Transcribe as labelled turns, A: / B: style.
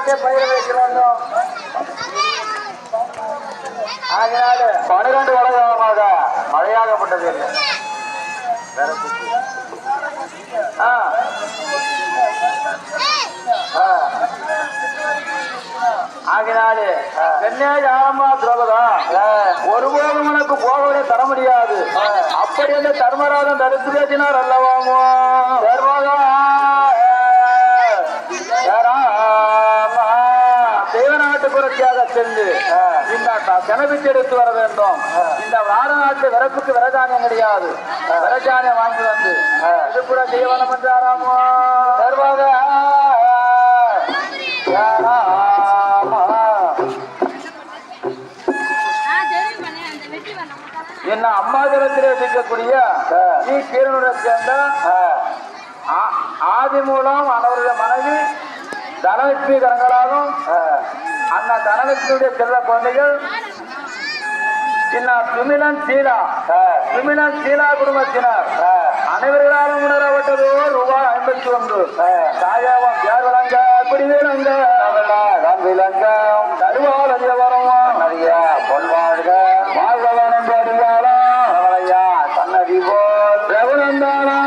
A: நாட்டை பயிர் வைக்கிறோம். ஆகையால் 12 வருடமாக மழையாகப்பட்டது இல்லை. ஆகினாலே சென்னை ஆரம்பா துரோகதா ஒருபோதும் உனக்கு போகவே தர முடியாது. அப்படி அந்த தர்மராஜன் தடுத்து பேசினார் அல்லவாமோ. தேவநாட்டு புரட்சியாக சென்று இந்த கிணவிட்டு எடுத்து வர வேண்டும். இந்த வார நாட்டு விறப்புக்கு விரதானியம் கிடையாது. விரதானியம் வாங்கி வந்து இது கூட செய்யவனம் என்றாராமோ. என்ன அம்மாதரத்திலே இருக்கக்கூடிய கீரனுடைய சேர்ந்த ஆதி மூலம் அவருடைய மனைவி தனலட்சுமி கரங்களாலும் அந்த தனலட்சுமியுடைய செல்ல குழந்தைகள் சுமிலன் சீலா குடும்பத்தினர் அனைவர்களாலும் உணரப்பட்டது ரூபாய் 51. சாயாவம் யார் விளங்க குடிவிலங்க விளங்க தருவால் அதிக வருவான் நிறைய பொன்வாழ்க வாழ்கவனம் பெரியாளா தன்னதி போல் பிரபுநந்தானா